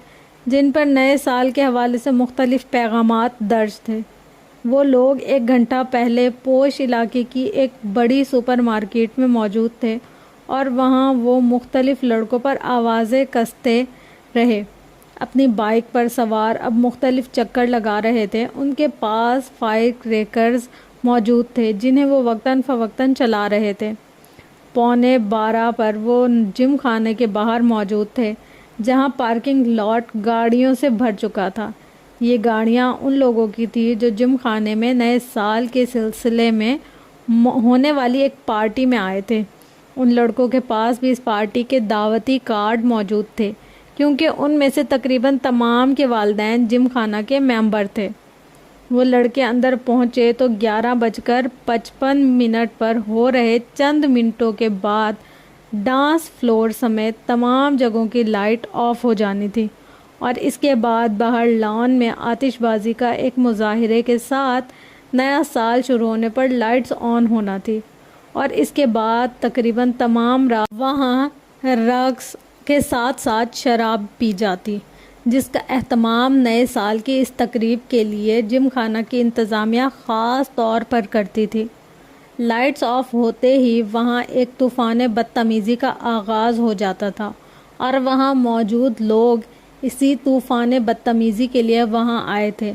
جن پر نئے سال کے حوالے سے مختلف پیغامات درج تھے۔ وہ لوگ 1 گھنٹہ پہلے پوش علاقے کی ایک بڑی سپر مارکیٹ میں موجود تھے اور وہاں وہ مختلف لڑکوں پر آوازیں کستے رہے۔ اپنی بائک پر سوار اب مختلف چکر لگا رہے تھے، ان کے پاس فائر کریکرز موجود تھے جنہیں وہ وقتاً فوقتاً چلا رہے تھے۔ 11:15 پر وہ جم خانے کے باہر موجود تھے جہاں پارکنگ لاٹ گاڑیوں سے بھر چکا تھا۔ یہ گاڑیاں ان لوگوں کی تھی جو جم خانے میں نئے سال کے سلسلے میں ہونے والی ایک پارٹی میں آئے تھے۔ ان لڑکوں کے پاس بھی اس پارٹی کے دعوتی کارڈ موجود تھے کیونکہ ان میں سے تقریباً تمام کے والدین جم خانہ کے ممبر تھے۔ وہ لڑکے اندر پہنچے تو 11:55 پر ہو رہے چند منٹوں کے بعد ڈانس فلور سمیت تمام جگہوں کی لائٹ آف ہو جانی تھی، اور اس کے بعد باہر لان میں آتش بازی کا ایک مظاہرے کے ساتھ نیا سال شروع ہونے پر لائٹس آن ہونا تھی، اور اس کے بعد تقریباً تمام رات وہاں رقص کے ساتھ ساتھ شراب پی جاتی، جس کا اہتمام نئے سال کی اس تقریب کے لیے جم خانہ کی انتظامیہ خاص طور پر کرتی تھی۔ لائٹس آف ہوتے ہی وہاں ایک طوفان بدتمیزی کا آغاز ہو جاتا تھا اور وہاں موجود لوگ اسی طوفان بدتمیزی کے لیے وہاں آئے تھے۔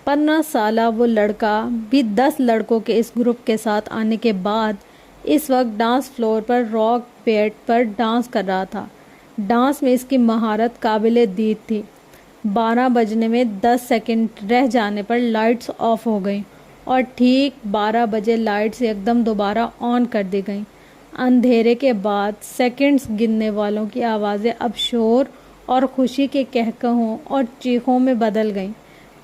15 سالہ وہ لڑکا بھی 10 لڑکوں کے اس گروپ کے ساتھ آنے کے بعد اس وقت ڈانس فلور پر راک بیٹ پر ڈانس کر رہا تھا۔ ڈانس میں اس کی مہارت قابل دید تھی۔ 12 بجنے میں 10 سیکنڈ رہ جانے پر لائٹس آف ہو گئیں اور ٹھیک 12 بجے لائٹس یکدم دوبارہ آن کر دی گئیں۔ اندھیرے کے بعد سیکنڈز گننے والوں کی آوازیں اب شور اور خوشی کے قہقہوں اور چیخوں میں بدل گئیں۔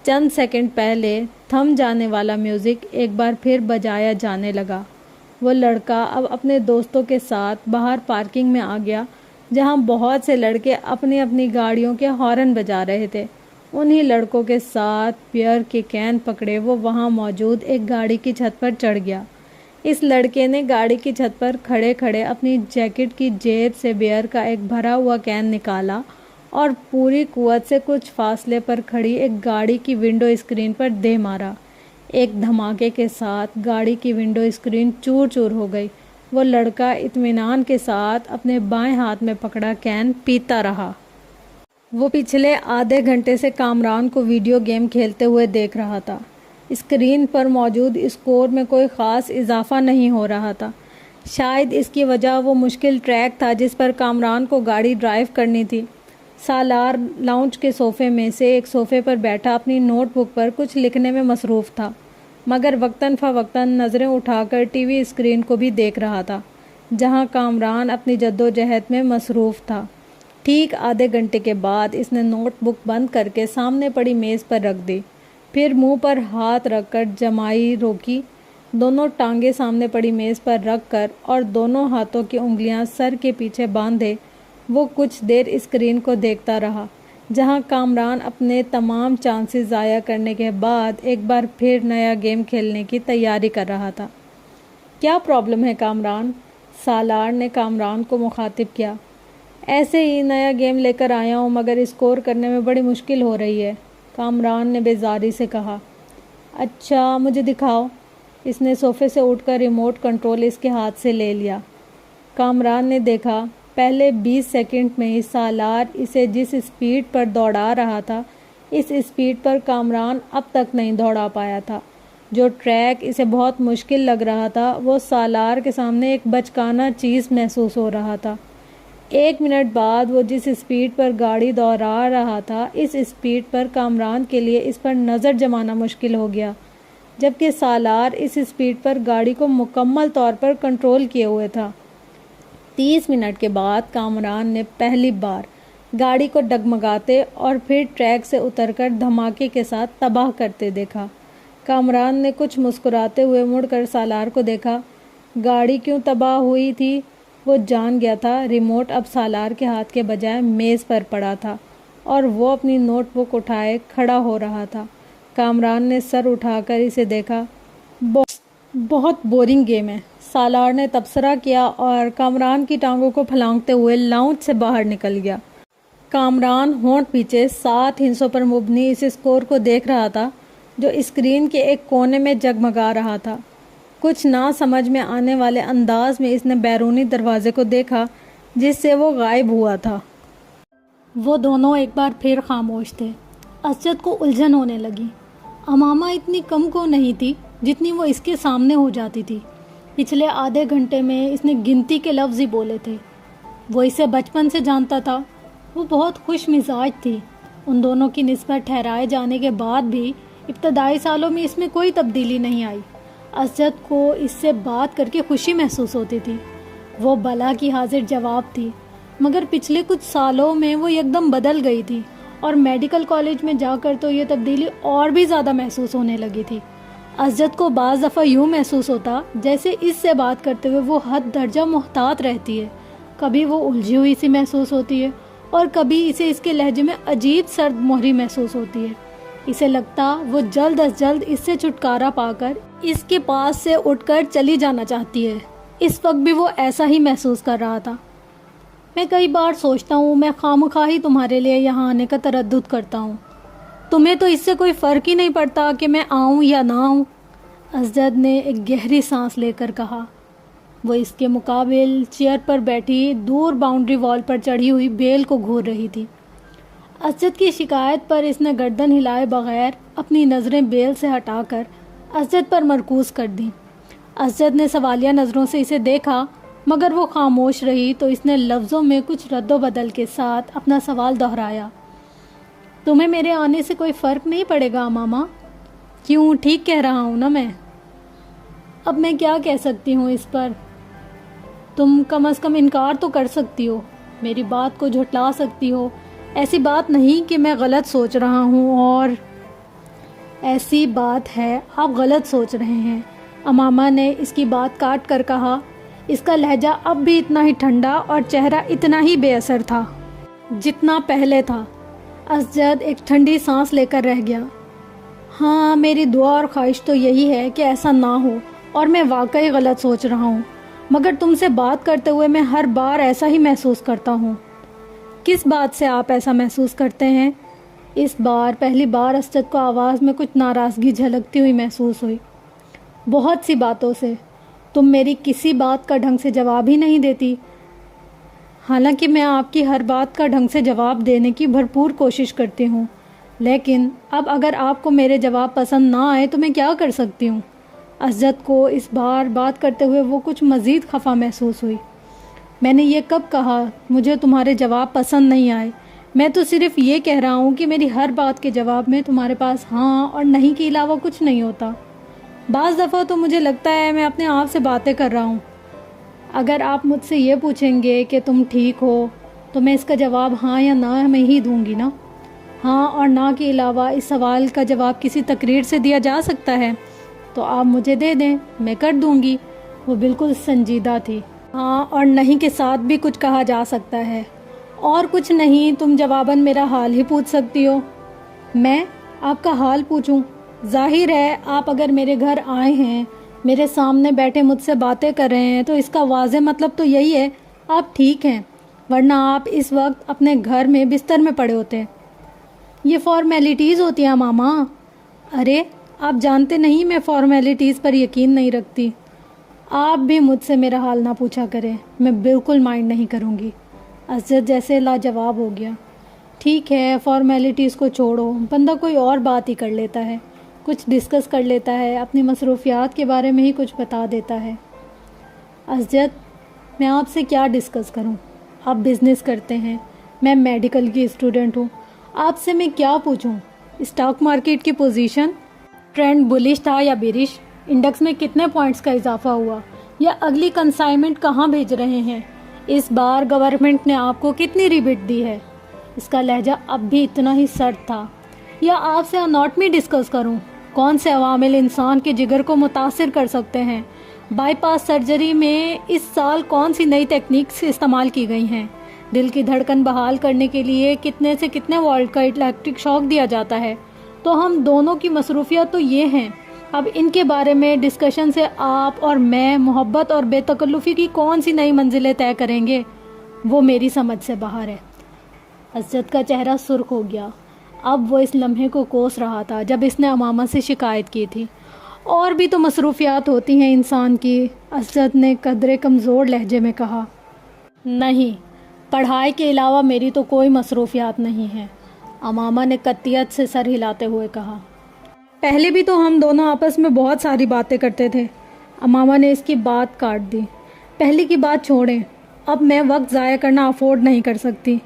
چند سیکنڈ پہلے تھم جانے والا میوزک ایک بار پھر بجایا جانے لگا۔ وہ لڑکا اب اپنے دوستوں کے ساتھ باہر پارکنگ میں آ گیا، جہاں بہت سے لڑکے اپنی اپنی گاڑیوں کے ہارن بجا رہے تھے۔ انہی لڑکوں کے ساتھ بیئر کے کین پکڑے وہ وہاں موجود ایک گاڑی کی چھت پر چڑھ گیا۔ اس لڑکے نے گاڑی کی چھت پر کھڑے کھڑے اپنی جیکٹ کی جیب سے بیئر کا ایک بھرا ہوا کین نکالا اور پوری قوت سے کچھ فاصلے پر کھڑی ایک گاڑی کی ونڈو اسکرین پر دے مارا۔ ایک دھماکے کے ساتھ گاڑی کی ونڈو اسکرین چور چور ہو گئی۔ وہ لڑکا اطمینان کے ساتھ اپنے بائیں ہاتھ میں پکڑا کین پیتا رہا۔ وہ پچھلے آدھے گھنٹے سے کامران کو ویڈیو گیم کھیلتے ہوئے دیکھ رہا تھا۔ اسکرین پر موجود اسکور میں کوئی خاص اضافہ نہیں ہو رہا تھا۔ شاید اس کی وجہ وہ مشکل ٹریک تھا جس پر کامران کو گاڑی ڈرائیو کرنی تھی۔ سالار لاؤنج کے صوفے میں سے ایک صوفے پر بیٹھا اپنی نوٹ بک پر کچھ لکھنے میں مصروف تھا، مگر وقتاً فوقتاً نظریں اٹھا کر ٹی وی اسکرین کو بھی دیکھ رہا تھا، جہاں کامران اپنی جدوجہد میں مصروف تھا۔ ٹھیک آدھے گھنٹے کے بعد اس نے نوٹ بک بند کر کے سامنے پڑی میز پر رکھ دی، پھر منہ پر ہاتھ رکھ کر جمائی روکی، دونوں ٹانگیں سامنے پڑی میز پر رکھ کر اور دونوں ہاتھوں کی انگلیاں سر کے پیچھے باندھے وہ کچھ دیر اسکرین کو دیکھتا رہا، جہاں کامران اپنے تمام چانسز ضائع کرنے کے بعد ایک بار پھر نیا گیم کھیلنے کی تیاری کر رہا تھا۔ کیا پرابلم ہے کامران؟ سالار نے کامران کو مخاطب کیا۔ ایسے ہی نیا گیم لے کر آیا ہوں، مگر اسکور کرنے میں بڑی مشکل ہو رہی ہے، کامران نے بیزاری سے کہا۔ اچھا مجھے دکھاؤ۔ اس نے صوفے سے اٹھ کر ریموٹ کنٹرول اس کے ہاتھ سے لے لیا۔ کامران نے دیکھا پہلے 20 سیکنڈ میں ہی سالار اسے جس اسپیڈ پر دوڑا رہا تھا، اس اسپیڈ پر کامران اب تک نہیں دوڑا پایا تھا۔ جو ٹریک اسے بہت مشکل لگ رہا تھا وہ سالار کے سامنے ایک بچکانہ چیز محسوس ہو رہا تھا۔ 1 منٹ بعد وہ جس اسپیڈ پر گاڑی دوڑا رہا تھا، اس اسپیڈ پر کامران کے لیے اس پر نظر جمانا مشکل ہو گیا، جبکہ سالار اس اسپیڈ پر گاڑی کو مکمل طور پر کنٹرول کیے ہوئے تھا۔ 30 منٹ کے بعد کامران نے پہلی بار گاڑی کو ڈگمگاتے اور پھر ٹریک سے اتر کر دھماکے کے ساتھ تباہ کرتے دیکھا۔ کامران نے کچھ مسکراتے ہوئے مڑ کر سالار کو دیکھا۔ گاڑی کیوں تباہ ہوئی تھی وہ جان گیا تھا۔ ریموٹ اب سالار کے ہاتھ کے بجائے میز پر پڑا تھا اور وہ اپنی نوٹ بک اٹھائے کھڑا ہو رہا تھا۔ کامران نے سر اٹھا کر اسے دیکھا۔ بہت بورنگ گیم ہے، سالار نے تبصرہ کیا اور کامران کی ٹانگوں کو پھلانگتے ہوئے لاؤنج سے باہر نکل گیا۔ کامران ہونٹ پیچھے 7 ہندسوں پر مبنی اس اسکور کو دیکھ رہا تھا جو اسکرین کے ایک کونے میں جگمگا رہا تھا۔ کچھ نہ سمجھ میں آنے والے انداز میں اس نے بیرونی دروازے کو دیکھا جس سے وہ غائب ہوا تھا۔ وہ دونوں ایک بار پھر خاموش تھے۔ اسجد کو الجھن ہونے لگی۔ امامہ اتنی کم کو نہیں تھی جتنی وہ اس کے سامنے ہو جاتی تھی۔ پچھلے آدھے گھنٹے میں اس نے گنتی کے لفظ ہی بولے تھے۔ وہ اسے بچپن سے جانتا تھا۔ وہ بہت خوش مزاج تھی۔ ان دونوں کی نسبت ٹھہرائے جانے کے بعد بھی ابتدائی سالوں میں اس میں کوئی تبدیلی نہیں آئی۔ اسجد کو اس سے بات کر کے خوشی محسوس ہوتی تھی۔ وہ بلا کی حاضر جواب تھی، مگر پچھلے کچھ سالوں میں وہ یکدم بدل گئی تھی اور میڈیکل کالج میں جا کر تو یہ تبدیلی اور بھی زیادہ محسوس ہونے لگی تھی۔ اسجد کو بعض دفعہ یوں محسوس ہوتا جیسے اس سے بات کرتے ہوئے وہ حد درجہ محتاط رہتی ہے۔ کبھی وہ الجھی ہوئی سی محسوس ہوتی ہے اور کبھی اسے اس کے لہجے میں عجیب سرد مہری محسوس ہوتی ہے۔ اسے لگتا وہ جلد از جلد اس سے چھٹکارا پا کر اس کے پاس سے اٹھ کر چلی جانا چاہتی ہے۔ اس وقت بھی وہ ایسا ہی محسوس کر رہا تھا۔ میں کئی بار سوچتا ہوں میں خواہ ہی تمہارے لیے یہاں آنے کا تردد کرتا ہوں۔ تمہیں تو اس سے کوئی فرق ہی نہیں پڑتا کہ میں آؤں یا نہ آؤں۔ اسجد نے ایک گہری سانس لے کر کہا۔ وہ اس کے مقابل چیئر پر بیٹھی دور باؤنڈری وال پر چڑھی ہوئی بیل کو گھور رہی تھی۔ اسجد کی شکایت پر اس نے گردن ہلائے بغیر اپنی نظریں بیل سے ہٹا کر اسجد پر مرکوز کر دیں۔ اسجد نے سوالیہ نظروں سے اسے دیکھا، مگر وہ خاموش رہی تو اس نے لفظوں میں کچھ رد و بدل کے ساتھ اپنا سوال دہرایا۔ تمہیں میرے آنے سے کوئی فرق نہیں پڑے گا ماما؟ کیوں، ٹھیک کہہ رہا ہوں نا میں؟ اب میں کیا کہہ سکتی ہوں اس پر؟ تم کم از کم انکار تو کر سکتی ہو، میری بات کو جھٹلا سکتی ہو۔ ایسی بات نہیں کہ میں غلط سوچ رہا ہوں، اور ایسی بات ہے آپ غلط سوچ رہے ہیں، امامہ نے اس کی بات کاٹ کر کہا۔ اس کا لہجہ اب بھی اتنا ہی ٹھنڈا اور چہرہ اتنا ہی بے اثر تھا جتنا پہلے تھا۔ اسجد ایک ٹھنڈی سانس لے کر رہ گیا۔ ہاں، میری دعا اور خواہش تو یہی ہے کہ ایسا نہ ہو، اور میں واقعی غلط سوچ رہا ہوں، مگر تم سے بات کرتے ہوئے میں ہر بار ایسا ہی محسوس کرتا ہوں۔ کس بات سے آپ ایسا محسوس کرتے ہیں؟ اس بار پہلی بار اسجد کو آواز میں کچھ ناراضگی جھلکتی ہوئی محسوس ہوئی۔ بہت سی باتوں سے۔ تم میری کسی بات کا ڈھنگ سے جواب ہی نہیں دیتی، حالانکہ میں آپ کی ہر بات کا ڈھنگ سے جواب دینے کی بھرپور کوشش کرتی ہوں، لیکن اب اگر آپ کو میرے جواب پسند نہ آئے تو میں کیا کر سکتی ہوں؟ اسجد کو اس بار بات کرتے ہوئے وہ کچھ مزید خفا محسوس ہوئی۔ میں نے یہ کب کہا مجھے تمہارے جواب پسند نہیں آئے؟ میں تو صرف یہ کہہ رہا ہوں کہ میری ہر بات کے جواب میں تمہارے پاس ہاں اور نہیں کے علاوہ کچھ نہیں ہوتا۔ بعض دفعہ تو مجھے لگتا ہے میں اپنے آپ سے باتیں کر رہا ہوں۔ اگر آپ مجھ سے یہ پوچھیں گے کہ تم ٹھیک ہو تو میں اس کا جواب ہاں یا نہ میں ہی دوں گی نا۔ ہاں اور نہ کے علاوہ اس سوال کا جواب کسی تقریر سے دیا جا سکتا ہے تو آپ مجھے دے دیں، میں کر دوں گی۔ وہ بالکل سنجیدہ تھی۔ ہاں اور نہیں کے ساتھ بھی کچھ کہا جا سکتا ہے، اور کچھ نہیں تم جواباً میرا حال ہی پوچھ سکتی ہو۔ میں آپ کا حال پوچھوں؟ ظاہر ہے آپ اگر میرے گھر آئے ہیں، میرے سامنے بیٹھے مجھ سے باتیں کر رہے ہیں تو اس کا واضح مطلب تو یہی ہے آپ ٹھیک ہیں، ورنہ آپ اس وقت اپنے گھر میں بستر میں پڑے ہوتے۔ یہ فارمیلٹیز ہوتی ہیں ماما۔ ارے آپ جانتے نہیں میں فارمیلٹیز پر یقین نہیں رکھتی۔ آپ بھی مجھ سے میرا حال نہ پوچھا کریں، میں بالکل مائنڈ نہیں کروں گی۔ اسجد جیسے لاجواب ہو گیا۔ ٹھیک ہے، فارمیلٹیز کو چھوڑو، بندہ کوئی اور بات ہی کر لیتا ہے، کچھ ڈسکس کر لیتا ہے، اپنی مصروفیات کے بارے میں ہی کچھ بتا دیتا ہے۔ اسجد میں آپ سے کیا ڈسکس کروں؟ آپ بزنس کرتے ہیں، میں میڈیکل کی اسٹوڈنٹ ہوں، آپ سے میں کیا پوچھوں؟ اسٹاک مارکیٹ کی پوزیشن، ٹرینڈ بلش تھا یا بیرش، انڈیکس میں کتنے پوائنٹس کا اضافہ ہوا، یا اگلی کنسائنمنٹ کہاں بھیج رہے ہیں، اس بار گورنمنٹ نے آپ کو کتنی ریبیٹ دی ہے؟ اس کا لہجہ اب بھی اتنا ہی سرد تھا۔ یا آپ سے اناٹمی ڈسکس کروں، کون سے عوامل انسان کے جگر کو متاثر کر سکتے ہیں، بائی پاس سرجری میں اس سال کون سی نئی ٹیکنیکس استعمال کی گئی ہیں، دل کی دھڑکن بحال کرنے کے لیے کتنے سے کتنے وولٹ کا الیکٹرک شاک دیا جاتا ہے۔ تو ہم دونوں کی مصروفیات تو یہ ہیں، اب ان کے بارے میں ڈسکشن سے آپ اور میں محبت اور بے تکلفی کی کون سی نئی منزلیں طے کریں گے، وہ میری سمجھ سے باہر ہے۔ اسجد کا چہرہ سرخ ہو گیا۔ اب وہ اس لمحے کو کوس رہا تھا جب اس نے امامہ سے شکایت کی تھی۔ اور بھی تو مصروفیات ہوتی ہیں انسان کی، اسجد نے قدرے کمزور لہجے میں کہا۔ نہیں، پڑھائی کے علاوہ میری تو کوئی مصروفیات نہیں ہیں، امامہ نے قطعیت سے سر ہلاتے ہوئے کہا۔ پہلے بھی تو ہم دونوں آپس میں بہت ساری باتیں کرتے تھے، امامہ نے اس کی بات کاٹ دی۔ پہلے کی بات چھوڑیں، اب میں وقت ضائع کرنا افورڈ نہیں کر سکتی۔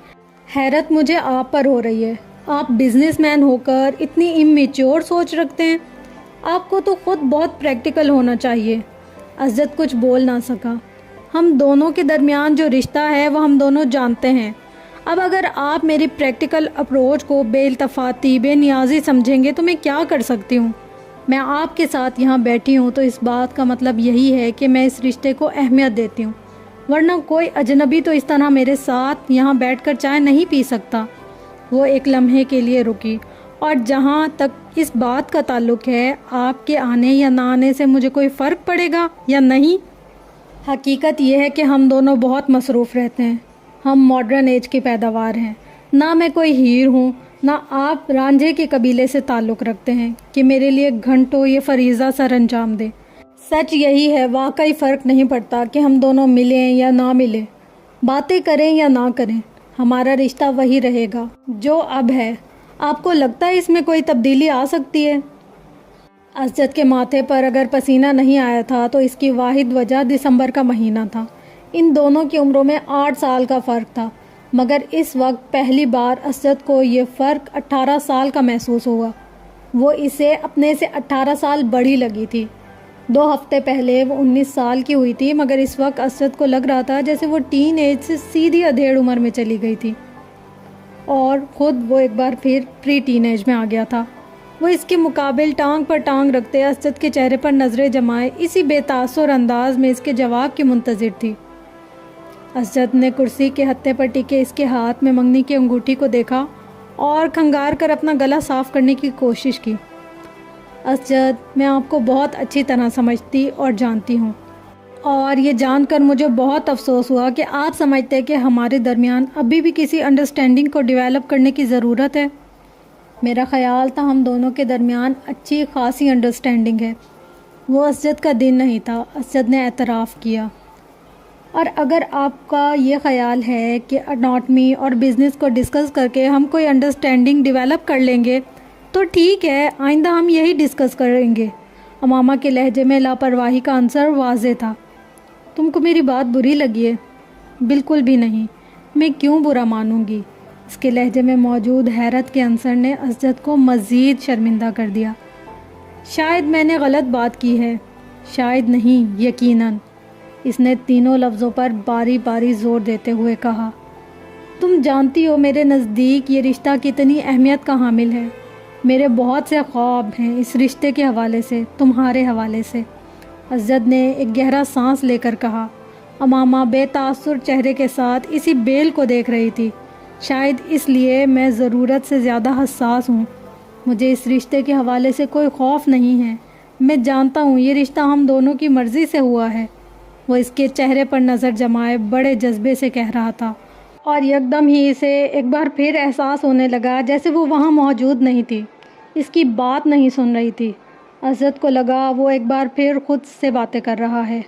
حیرت مجھے آپ پر ہو رہی ہے، آپ بزنس مین ہو کر اتنی امیچور سوچ رکھتے ہیں، آپ کو تو خود بہت پریکٹیکل ہونا چاہیے۔ اسجد کچھ بول نہ سکا۔ ہم دونوں کے درمیان جو رشتہ ہے وہ ہم دونوں جانتے ہیں، اب اگر آپ میری پریکٹیکل اپروچ کو بے التفاتی بے نیازی سمجھیں گے تو میں کیا کر سکتی ہوں؟ میں آپ کے ساتھ یہاں بیٹھی ہوں تو اس بات کا مطلب یہی ہے کہ میں اس رشتے کو اہمیت دیتی ہوں، ورنہ کوئی اجنبی تو اس طرح میرے ساتھ یہاں بیٹھ کر چائے نہیں پی سکتا۔ وہ ایک لمحے کے لیے رکی، اور جہاں تک اس بات کا تعلق ہے آپ کے آنے یا نہ آنے سے مجھے کوئی فرق پڑے گا یا نہیں، حقیقت یہ ہے کہ ہم دونوں بہت مصروف رہتے ہیں۔ ہم ماڈرن ایج کی پیداوار ہیں، نہ میں کوئی ہیر ہوں نہ آپ رانجھے کے قبیلے سے تعلق رکھتے ہیں کہ میرے لیے گھنٹوں یہ فریضہ سر انجام دیں۔ سچ یہی ہے، واقعی فرق نہیں پڑتا کہ ہم دونوں ملیں یا نہ ملیں، باتیں کریں یا نہ کریں، ہمارا رشتہ وہی رہے گا جو اب ہے۔ آپ کو لگتا ہے اس میں کوئی تبدیلی آ سکتی ہے؟ اسجد کے ماتھے پر اگر پسینہ نہیں آیا تھا تو اس کی واحد وجہ دسمبر کا مہینہ تھا۔ ان دونوں کی عمروں میں 8 سال کا فرق تھا، مگر اس وقت پہلی بار اسجد کو یہ فرق 18 سال کا محسوس ہوا۔ وہ اسے اپنے سے 18 سال بڑی لگی تھی۔ 2 ہفتے پہلے وہ 19 سال کی ہوئی تھی، مگر اس وقت اسجد کو لگ رہا تھا جیسے وہ ٹین ایج سے سیدھی ادھیڑ عمر میں چلی گئی تھی، اور خود وہ ایک بار پھر پری ٹین ایج میں آ گیا تھا۔ وہ اس کے مقابل ٹانگ پر ٹانگ رکھتے اسجد کے چہرے پر نظریں جمائے اسی بے تاثر انداز میں اس کے جواب کی منتظر تھی۔ اسجد نے کرسی کے ہتھے پر ٹکے اس کے ہاتھ میں منگنی کی انگوٹھی کو دیکھا اور کھنگار کر اپنا گلا صاف کرنے کی کوشش کی۔ اسجد، میں آپ کو بہت اچھی طرح سمجھتی اور جانتی ہوں، اور یہ جان کر مجھے بہت افسوس ہوا کہ آپ سمجھتے کہ ہمارے درمیان ابھی بھی کسی انڈرسٹینڈنگ کو ڈیولپ کرنے کی ضرورت ہے۔ میرا خیال تھا ہم دونوں کے درمیان اچھی خاصی انڈرسٹینڈنگ ہے۔ وہ اسجد کا دن نہیں تھا، اسجد نے اعتراف کیا۔ اور اگر آپ کا یہ خیال ہے کہ اناٹمی اور بزنس کو ڈسکس کر کے ہم کوئی انڈرسٹینڈنگ ڈیولپ کر لیں گے تو ٹھیک ہے، آئندہ ہم یہی ڈسکس کریں گے۔ امامہ کے لہجے میں لاپرواہی کا عنصر واضح تھا۔ تم کو میری بات بری لگی ہے؟ بالکل بھی نہیں، میں کیوں برا مانوں گی؟ اس کے لہجے میں موجود حیرت کے عنصر نے اسجد کو مزید شرمندہ کر دیا۔ شاید میں نے غلط بات کی ہے، شاید نہیں، یقیناً۔ اس نے تینوں لفظوں پر باری باری زور دیتے ہوئے کہا۔ تم جانتی ہو میرے نزدیک یہ رشتہ کتنی اہمیت کا حامل ہے۔ میرے بہت سے خواب ہیں اس رشتے کے حوالے سے، تمہارے حوالے سے۔ اسجد نے ایک گہرا سانس لے کر کہا۔ امامہ بے تاثر چہرے کے ساتھ اسی بیل کو دیکھ رہی تھی۔ شاید اس لیے میں ضرورت سے زیادہ حساس ہوں۔ مجھے اس رشتے کے حوالے سے کوئی خوف نہیں ہے۔ میں جانتا ہوں یہ رشتہ ہم دونوں کی مرضی سے ہوا ہے۔ وہ اس کے چہرے پر نظر جمائے بڑے جذبے سے کہہ رہا تھا، اور یکدم ہی اسے ایک بار پھر احساس ہونے لگا جیسے وہ وہاں موجود نہیں تھی، اس کی بات نہیں سن رہی تھی۔ اسجد کو لگا وہ ایک بار پھر خود سے باتیں کر رہا ہے۔